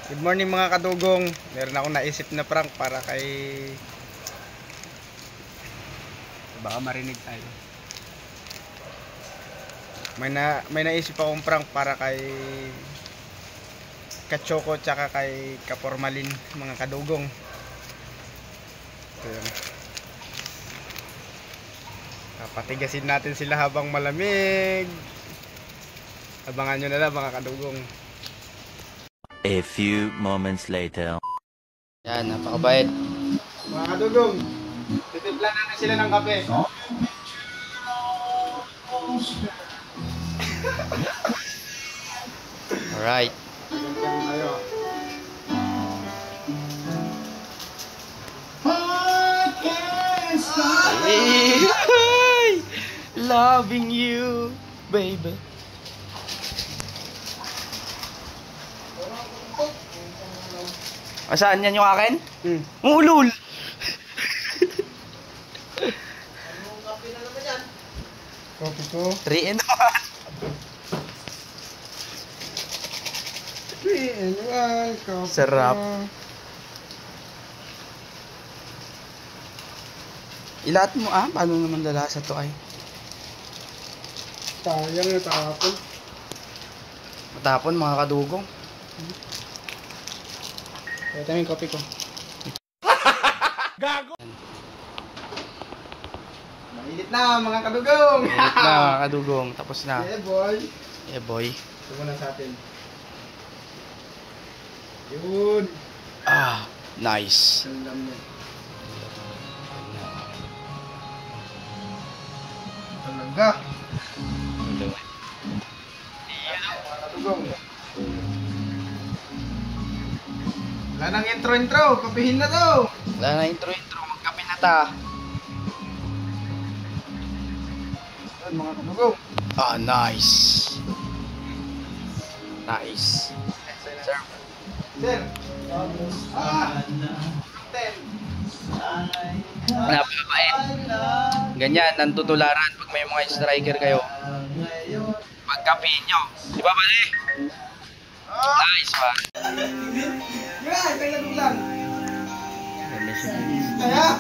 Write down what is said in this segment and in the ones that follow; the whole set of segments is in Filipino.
Good morning mga kadugong. Meron akong naisip na prank para kay... Baka marinig tayo. May naisip akong prank para kay Kachoko tsaka kay Kapormalin mga kadugong. Ito yun. Patigasin natin sila habang malamig. Abangan nyo na lang mga kadugong. A few moments later. Yan, napakabait. Mga kadugong, titimpla natin sila ng kape. Alright. Ayo. Hey, loving you, baby. Saan yan yung akin? Ulul! Kopi ko. 3 in 1. 3 in 1. Kopi Sarap. ko. Ilahat mo paano naman lalasa to ay? Sayang na tapon. Matapon mga kadugong. Ito yung kopi ko. Gago! Mainit na mga kadugong! Mainit na mga kadugong. Tapos na. Yeah boy! Yeah boy. Ito muna sa atin. Yun! Nice. Salam yan. Talaga! Mga kadugong! Wala nang intro-intro! Kapihin na to! Wala na intro. Magkape na ta. Yun mga kadugong! Nice. Nice. Sir. Sir! Napakabait. Ganyan, nantutularan pag may mga striker kayo. Pagkapihin nyo. Di ba pare? Nice man. Yan! Kailan lang! Kaya!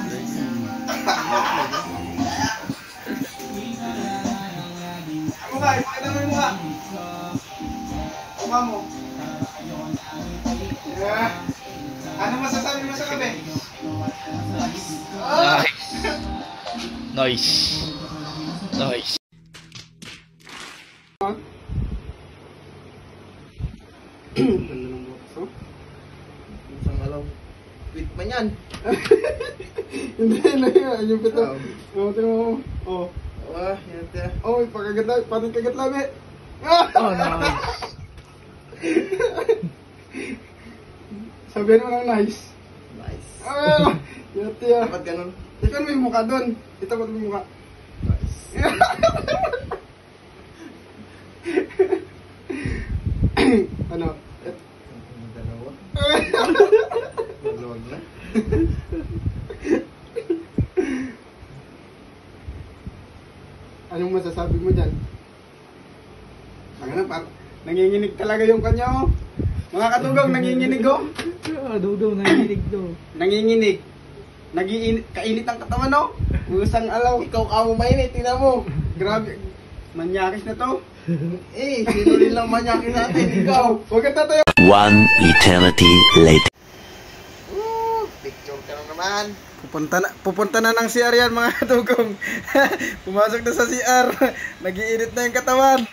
Ang mukha! Ipakita mo yung mukha! Mukha mo! Yeah. Ano masasabi mo sa gabi? Nice. Nice. Ganda ng bukas, oh. Isang alaw. Quit man yan. Hindi na yan. Yung pito. Oh, tingnan mo. Oh. Yan tiya. Oh, pagkaganda. Pating kagat labi. Nice. Sabihan mo lang nice. Nice. Yan tiya. Dapat ganun. Ikaw may mukha doon. Itapat mo yung mukha. Nice. Ano? Dalawa. Maluwag na. Anong masasabi mo dyan? Nanginginig talaga yung kanya, oh. Mga kadugong, nanginginig, oh. Dugong nanginig to. Nanginginig. Kainit ang katawan, oh. Usang alaw. Ikaw ka mo mainit, tingnan mo. Grabe. Manyakis na to. Sino rin lang manyakis natin? Ikaw. Huwag ka tatayo. One eternity later. Picture ka na naman. Pupunta na ng CR yan, mga kadugong. Pumasok na sa CR. Nagiinit na yung katawan.